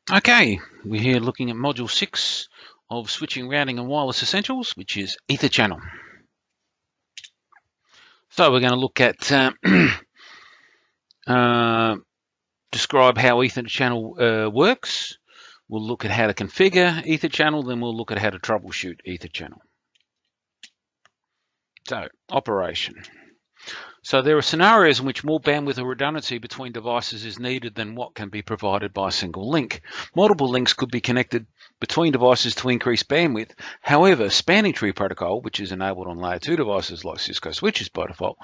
Okay, we're here looking at Module 6 of Switching, Routing and Wireless Essentials, which is Ether Channel. So we're going to look at describe how Ether Channel works. We'll look at how to configure Ether Channel, then we'll look at how to troubleshoot Ether Channel. So, operation. So there are scenarios in which more bandwidth or redundancy between devices is needed than what can be provided by a single link. Multiple links could be connected between devices to increase bandwidth. However, spanning tree protocol, which is enabled on layer 2 devices like Cisco switches by default,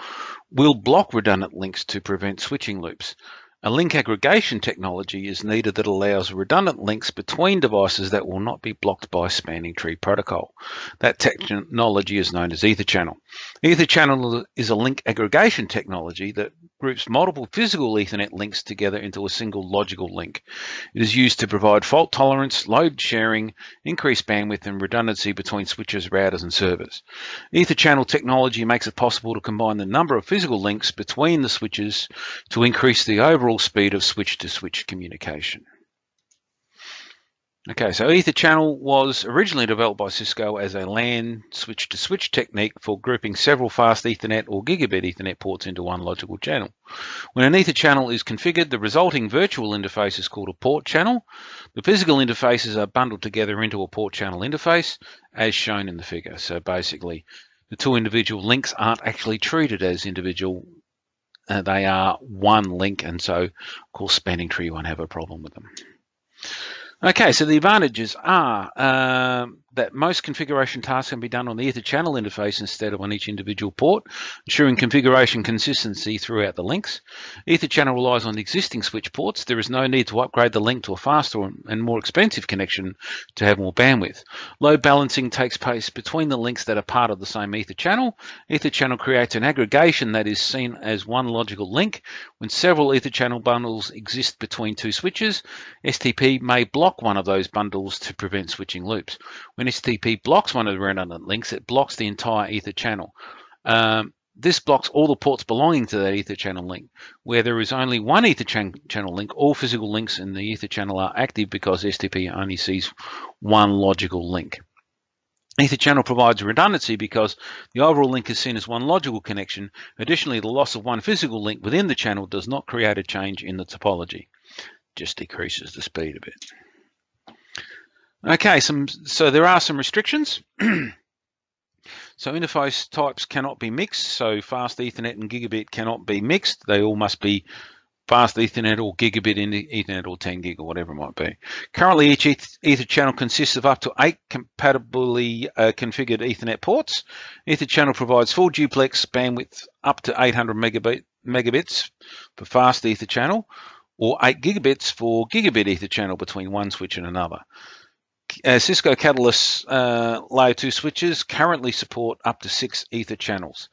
will block redundant links to prevent switching loops. A link aggregation technology is needed that allows redundant links between devices that will not be blocked by spanning tree protocol. That technology is known as Ether Channel. Ether Channel is a link aggregation technology that groups multiple physical Ethernet links together into a single logical link. It is used to provide fault tolerance, load sharing, increased bandwidth, and redundancy between switches, routers, and servers. Ether Channel technology makes it possible to combine the number of physical links between the switches to increase the overall speed of switch-to-switch communication. Okay, so Ether Channel was originally developed by Cisco as a LAN switch-to-switch technique for grouping several fast Ethernet or gigabit Ethernet ports into one logical channel. When an Ether channel is configured, the resulting virtual interface is called a port channel. The physical interfaces are bundled together into a port channel interface, as shown in the figure. So basically, the two individual links aren't actually treated as individual. They are one link, and so, of course, spanning tree won't have a problem with them. Okay, so the advantages are that most configuration tasks can be done on the Ether channel interface instead of on each individual port, ensuring configuration consistency throughout the links. Ether channel relies on the existing switch ports. There is no need to upgrade the link to a faster and more expensive connection to have more bandwidth. Load balancing takes place between the links that are part of the same Ether channel. Ether channel creates an aggregation that is seen as one logical link. When several Ether channel bundles exist between two switches, STP may block one of those bundles to prevent switching loops. When STP blocks one of the redundant links, it blocks the entire Ether channel. This blocks all the ports belonging to that Ether channel link. Where there is only one Ether channel link, all physical links in the Ether channel are active because STP only sees one logical link. Ether channel provides redundancy because the overall link is seen as one logical connection. Additionally, the loss of one physical link within the channel does not create a change in the topology. Just decreases the speed a bit. Okay, so there are some restrictions. So interface types cannot be mixed. So fast Ethernet and gigabit cannot be mixed. They all must be fast Ethernet or gigabit Ethernet or 10 gig or whatever it might be. Currently, each Ether channel consists of up to 8 compatibly configured Ethernet ports. Ether channel provides full duplex bandwidth up to 800 megabits for fast Ether channel, or 8 gigabits for gigabit Ether channel between one switch and another. Cisco Catalyst Layer 2 switches currently support up to 6 Ether channels.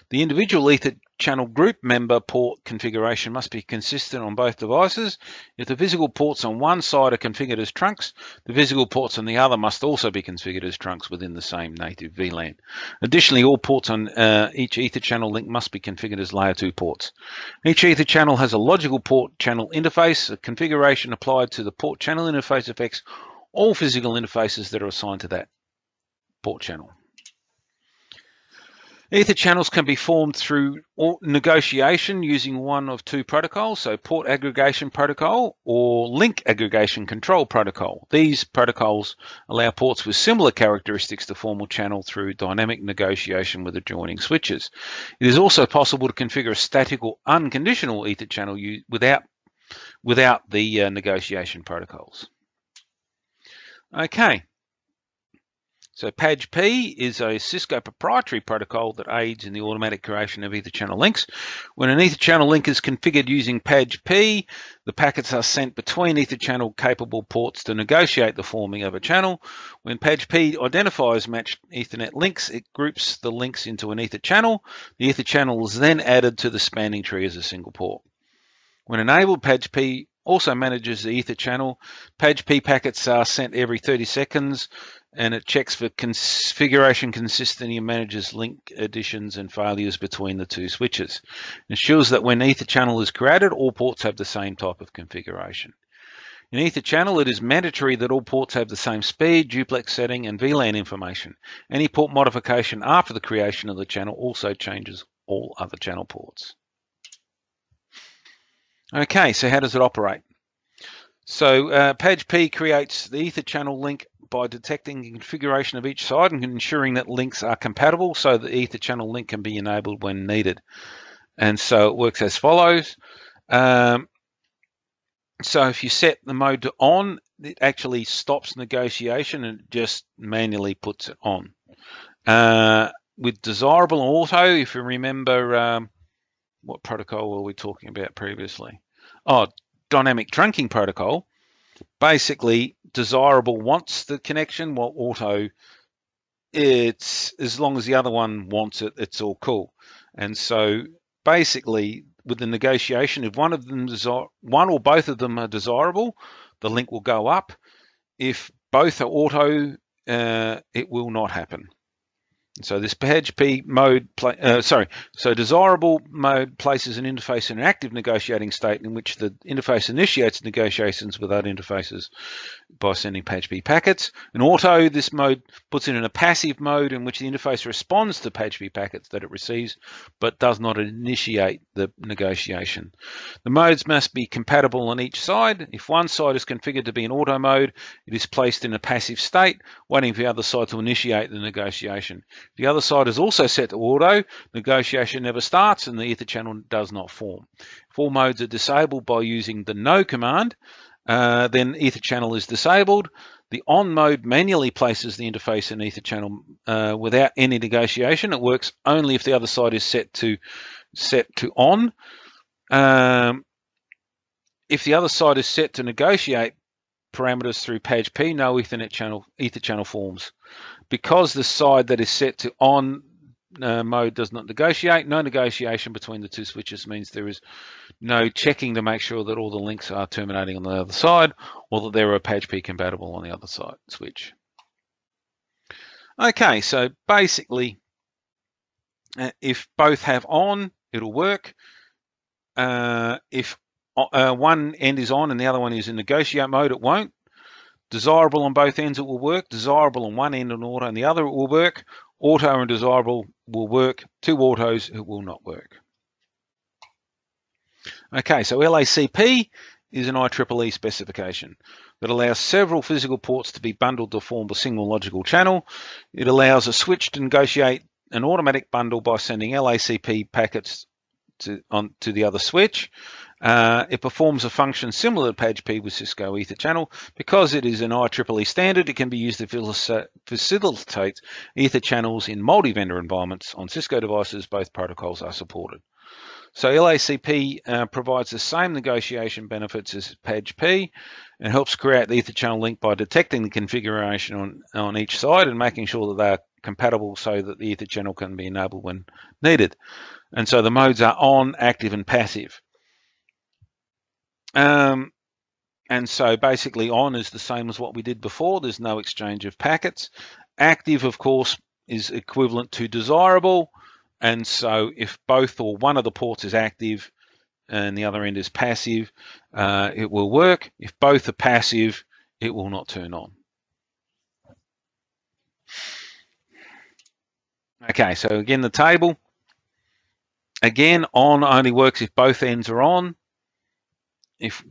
The individual Ether channel group member port configuration must be consistent on both devices. If the physical ports on one side are configured as trunks, the physical ports on the other must also be configured as trunks within the same native VLAN. Additionally, all ports on each Ether channel link must be configured as Layer 2 ports. Each Ether channel has a logical port channel interface. A configuration applied to the port channel interface affects all physical interfaces that are assigned to that port channel. Ether channels can be formed through negotiation using one of two protocols, so port aggregation protocol or link aggregation control protocol. These protocols allow ports with similar characteristics to form a channel through dynamic negotiation with adjoining switches. It is also possible to configure a static or unconditional Ether channel without the negotiation protocols. Okay, so PAgP is a Cisco proprietary protocol that aids in the automatic creation of Ether channel links. When an Ether channel link is configured using PAgP, the packets are sent between Ether channel capable ports to negotiate the forming of a channel. When PAgP identifies matched Ethernet links, it groups the links into an Ether channel. The Ether channel is then added to the spanning tree as a single port. When enabled, PAgP also manages the Ether channel. PAgP packets are sent every 30 seconds, and it checks for configuration consistency and manages link additions and failures between the two switches. It ensures that when Ether channel is created, all ports have the same type of configuration. In Ether channel, it is mandatory that all ports have the same speed, duplex setting, and VLAN information. Any port modification after the creation of the channel also changes all other channel ports. Okay, so how does it operate? So PAgP creates the Ether channel link by detecting the configuration of each side and ensuring that links are compatible so the Ether channel link can be enabled when needed. And so it works as follows. So if you set the mode to on, it actually stops negotiation and just manually puts it on. With desirable and auto, if you remember, what protocol were we talking about previously? Oh, dynamic trunking protocol. Basically, desirable wants the connection, while auto, it's as long as the other one wants it, it's all cool. And so basically, with the negotiation, if one or both of them are desirable, the link will go up. If both are auto, it will not happen. So this PAgP mode, so desirable mode places an interface in an active negotiating state in which the interface initiates negotiations with other interfaces by sending PAgP packets. In auto, this mode puts it in a passive mode in which the interface responds to PAgP packets that it receives, but does not initiate the negotiation. The modes must be compatible on each side. If one side is configured to be in auto mode, it is placed in a passive state, waiting for the other side to initiate the negotiation. If the other side is also set to auto, negotiation never starts and the Ether channel does not form. If all modes are disabled by using the no command, then Ether channel is disabled. The on mode manually places the interface in Ether channel without any negotiation. It works only if the other side is set to on. If the other side is set to negotiate parameters through PAgP, no Ether channel forms. Because the side that is set to on mode does not negotiate, no negotiation between the two switches means there is no checking to make sure that all the links are terminating on the other side or that there are PAgP compatible on the other side switch. Okay, so basically, if both have on, it'll work. If one end is on and the other one is in negotiate mode, it won't. Desirable on both ends, it will work. Desirable on one end and auto on the other, it will work. Auto and desirable will work. Two autos, it will not work. Okay, so LACP is an IEEE specification that allows several physical ports to be bundled to form a single logical channel. It allows a switch to negotiate an automatic bundle by sending LACP packets to the other switch. It performs a function similar to PAgP with Cisco Ether channel. Because it is an IEEE standard, it can be used to facilitate Ether channels in multi-vendor environments. On Cisco devices, both protocols are supported. So LACP provides the same negotiation benefits as PAgP and helps create the Ether channel link by detecting the configuration on each side and making sure that they are compatible so that the Ether channel can be enabled when needed. And so the modes are on, active, and passive. And so basically on is the same as what we did before. There's no exchange of packets. Active, of course, is equivalent to desirable. And so if both or one of the ports is active and the other end is passive, it will work. If both are passive, it will not turn on. Okay, so again, the table. Again, on only works if both ends are on. If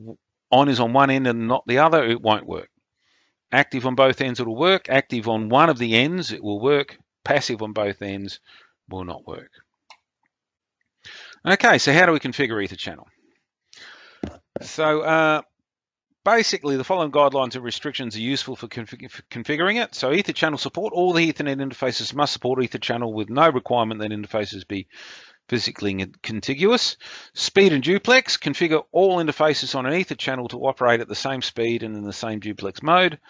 on is on one end and not the other, it won't work. Active on both ends, it'll work. Active on one of the ends, it will work. Passive on both ends will not work. Okay, so how do we configure Ether channel? So basically, the following guidelines and restrictions are useful for configuring it. So Ether channel support. All the Ethernet interfaces must support Ether channel with no requirement that interfaces be physically contiguous. Speed and duplex. Configure all interfaces on an Ether channel to operate at the same speed and in the same duplex mode.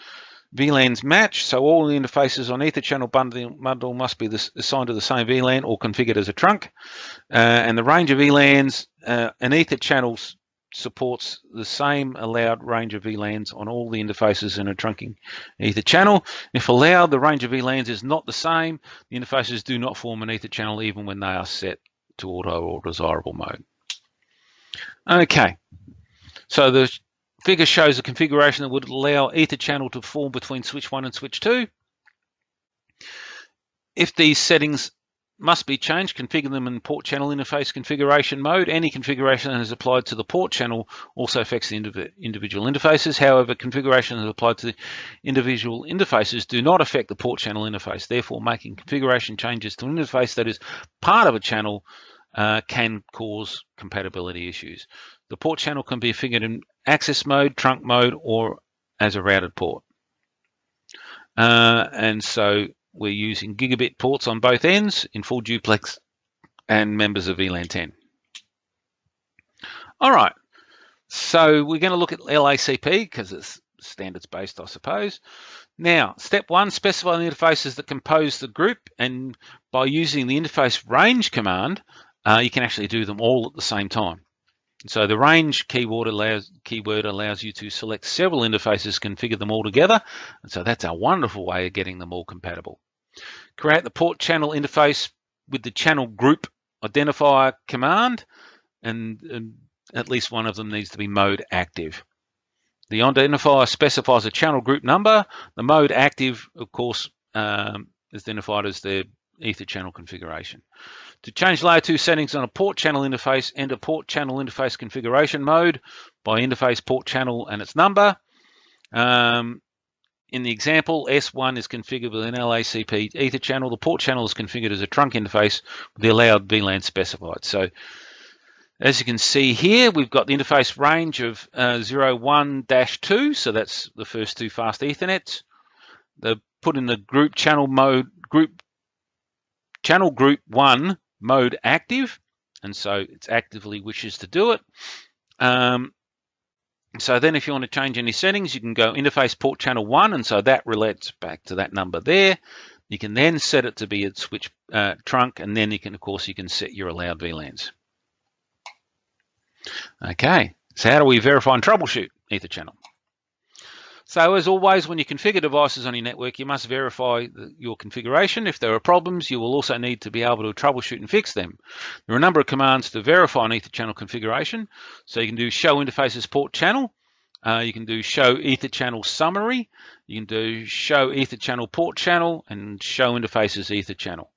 VLANs match, so all the interfaces on Ether channel bundle must be assigned to the same VLAN or configured as a trunk. And the range of VLANs, an Ether channel supports the same allowed range of VLANs on all the interfaces in a trunking Ether channel. If allowed, the range of VLANs is not the same. The interfaces do not form an Ether channel even when they are set to auto or desirable mode. Okay, so the figure shows a configuration that would allow ether channel to form between switch 1 and switch 2. If these settings must be changed, configure them in port channel interface configuration mode. Any configuration that is applied to the port channel also affects the individual interfaces. However, configuration that is applied to the individual interfaces do not affect the port channel interface. Therefore, making configuration changes to an interface that is part of a channel can cause compatibility issues. The port channel can be configured in access mode, trunk mode, or as a routed port. And so we're using gigabit ports on both ends in full duplex and members of VLAN 10. All right, so we're going to look at LACP because it's standards based, I suppose. Now, step 1, specify the interfaces that compose the group, and by using the interface range command, you can actually do them all at the same time. So the range keyword allows you to select several interfaces, configure them all together, and so that's a wonderful way of getting them all compatible. Create the port channel interface with the channel group identifier command, and at least one of them needs to be mode active. The identifier specifies a channel group number. The mode active, of course, is identified as the ether channel configuration. To change layer 2 settings on a port channel interface, enter port channel interface configuration mode by interface port channel and its number. In the example, S1 is configured with an LACP ether channel. The port channel is configured as a trunk interface with the allowed VLAN specified. So as you can see here, we've got the interface range of 01-2, so that's the first 2 fast Ethernets. They've put in the group channel mode, channel group 1 mode active, and so it's actively wishes to do it. So then if you want to change any settings, you can go interface port channel 1, and so that relates back to that number there. You can then set it to be a switch trunk, and then you can, of course, you can set your allowed VLANs. Okay, so how do we verify and troubleshoot ether channel? So as always, when you configure devices on your network, you must verify your configuration. If there are problems, you will also need to be able to troubleshoot and fix them. There are a number of commands to verify an ether channel configuration. So you can do show interfaces port channel. You can do show ether channel summary. You can do show ether channel port channel and show interfaces ether channel.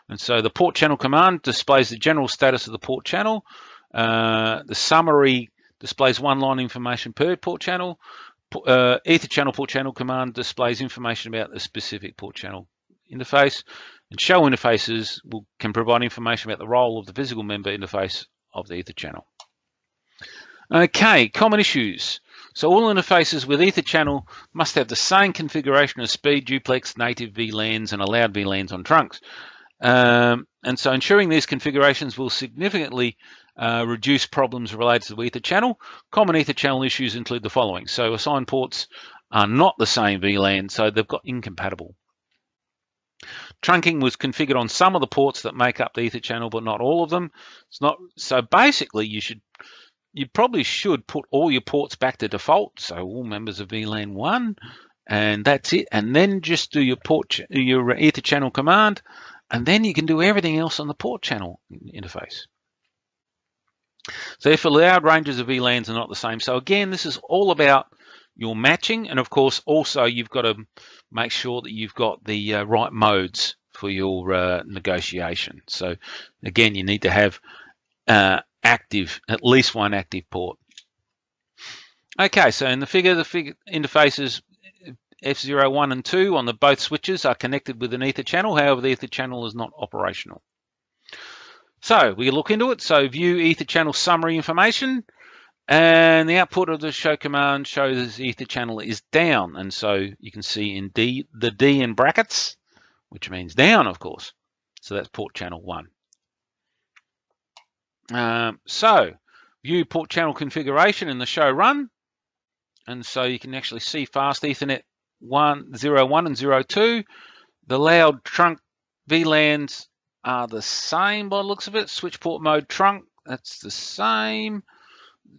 And so the port channel command displays the general status of the port channel. The summary displays one line information per port channel. Ether channel port channel command displays information about the specific port channel interface, and show interfaces can provide information about the role of the physical member interface of the ether channel. Okay, common issues. So all interfaces with ether channel must have the same configuration as speed, duplex, native VLANs, and allowed VLANs on trunks. And so ensuring these configurations will significantly reduce problems related to the ether channel. Common ether channel issues include the following. So assigned ports are not the same VLAN, so they've got incompatible. Trunking was configured on some of the ports that make up the ether channel, but not all of them. It's not, so basically you probably should put all your ports back to default, so all members of VLAN 1, and that's it. And then just do your ether channel command, and then you can do everything else on the port channel interface. So if allowed ranges of VLANs are not the same, so again, this is all about your matching, and of course also you've got to make sure that you've got the right modes for your negotiation. So again, you need to have at least one active port. Okay, so in the figure interfaces F01 and 2 on the both switches are connected with an ether channel. However, the ether channel is not operational. So we look into it. So view ether channel summary information, and the output of the show command shows the ether channel is down, and so you can see in the D in brackets, which means down, of course. So that's port channel 1. So view port channel configuration in the show run, and so you can actually see fast Ethernet 01 and 02. The allowed trunk VLANs are the same by the looks of it. Switch port mode trunk, that's the same.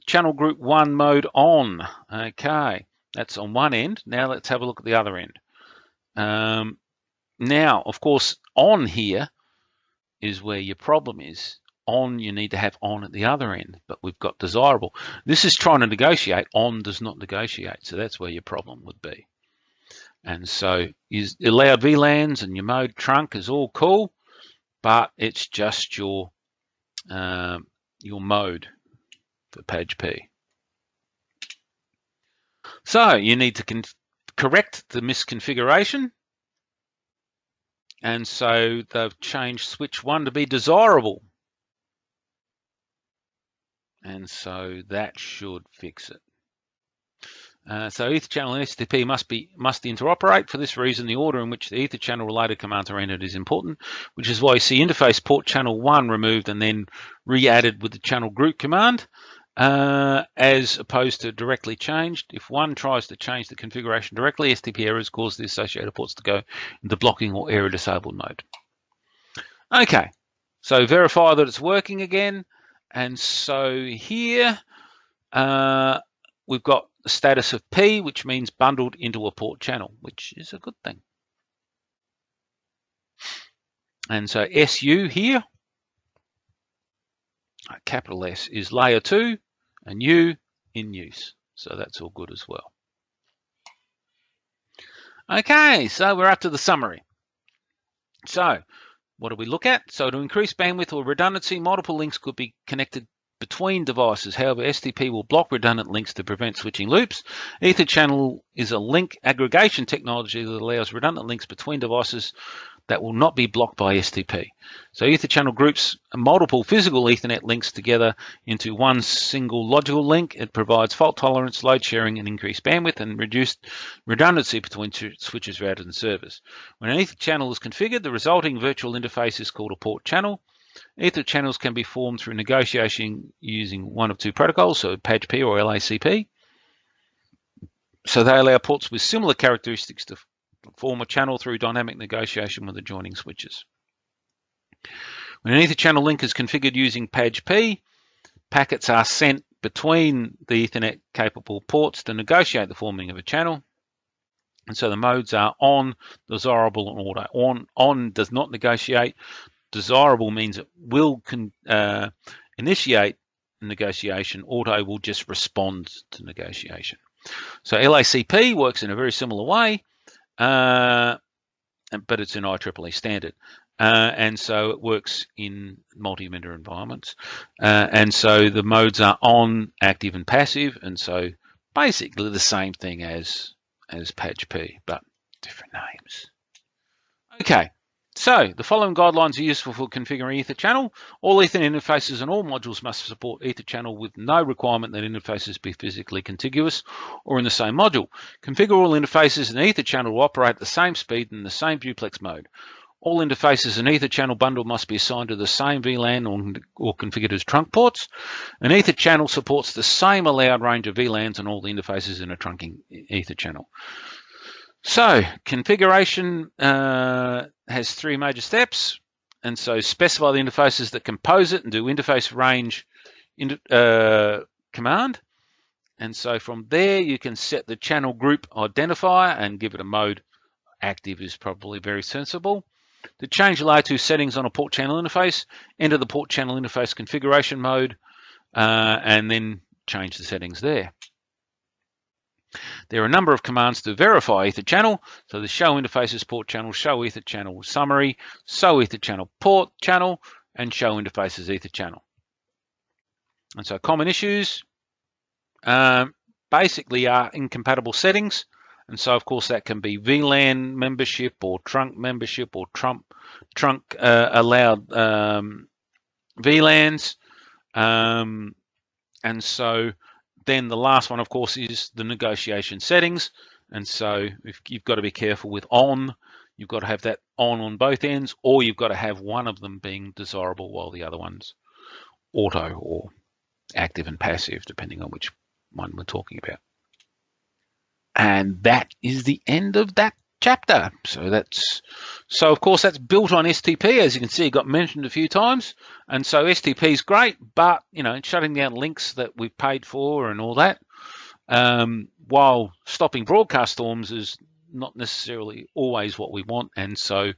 Channel group 1 mode on. Okay, that's on one end. Now let's have a look at the other end. Now, of course, on here is where your problem is. on, you need to have on at the other end, but we've got desirable. This is trying to negotiate. On does not negotiate, so that's where your problem would be. And so is allowed VLANs and your mode trunk is all cool, but it's just your mode for PAgP. So you need to correct the misconfiguration. And so they've changed switch 1 to be desirable. And so that should fix it. So Ether channel and STP must interoperate. For this reason, the order in which the Ether channel related commands are entered is important, which is why you see interface port channel 1 removed and then re-added with the channel group command, as opposed to directly changed. If one tries to change the configuration directly, STP errors cause the associated ports to go into blocking or error disabled mode. Okay, so verify that it's working again. And so here we've got the status of P, which means bundled into a port channel, which is a good thing. And so SU here, capital S, is layer 2 and U in use. So that's all good as well. Okay, so we're up to the summary. So what do we look at? So to increase bandwidth or redundancy, multiple links could be connected between devices. However, STP will block redundant links to prevent switching loops. Ether channel is a link aggregation technology that allows redundant links between devices that will not be blocked by STP. So Ether channel groups multiple physical Ethernet links together into one single logical link. It provides fault tolerance, load sharing, and increased bandwidth and reduced redundancy between switches, routers, and servers. When an Ether channel is configured, the resulting virtual interface is called a port channel. Ether channels can be formed through negotiation using one of two protocols, so PAgP or LACP. So they allow ports with similar characteristics to form a channel through dynamic negotiation with adjoining switches. When an Ether channel link is configured using PAgP, packets are sent between the Ethernet capable ports to negotiate the forming of a channel. And so the modes are on, desirable, and auto. On does not negotiate. Desirable means it will initiate negotiation. Auto will just respond to negotiation. So LACP works in a very similar way, but it's an IEEE standard. And so it works in multi-vendor environments. And so the modes are on, active, and passive. And so basically the same thing as PAgP, but different names. Okay. So the following guidelines are useful for configuring Ether channel. All Ethernet interfaces and all modules must support Ether channel with no requirement that interfaces be physically contiguous or in the same module. Configure all interfaces and Ether channel will operate at the same speed in the same duplex mode. All interfaces and Ether channel bundle must be assigned to the same VLAN or configured as trunk ports. An Ether channel supports the same allowed range of VLANs and all the interfaces in a trunking Ether channel. So configuration has three major steps, and so specify the interfaces that compose it and do interface range command. And so from there you can set the channel group identifier and give it a mode. Active is probably very sensible. To change layer 2 settings on a port channel interface, enter the port channel interface configuration mode and then change the settings there. There are a number of commands to verify Ether channel. So the show interfaces port channel, show Ether channel summary, show Ether channel port channel, and show interfaces Ether channel. And so common issues basically are incompatible settings. And so of course that can be VLAN membership or trunk membership or trunk allowed VLANs. And so then the last one, of course, is the negotiation settings. And so if you've got to be careful with on, you've got to have that on both ends, or you've got to have one of them being desirable while the other one's auto or active and passive, depending on which one we're talking about. And that is the end of that chapter. So of course that's built on STP, as you can see, it got mentioned a few times. And so STP is great, but shutting down links that we've paid for and all that, while stopping broadcast storms is not necessarily always what we want. And so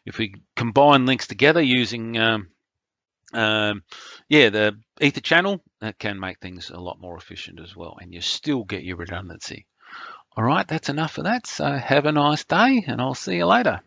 if we combine links together using Yeah, the ether channel, that can make things a lot more efficient as well, and you still get your redundancy. All right, that's enough of that. So have a nice day, and I'll see you later.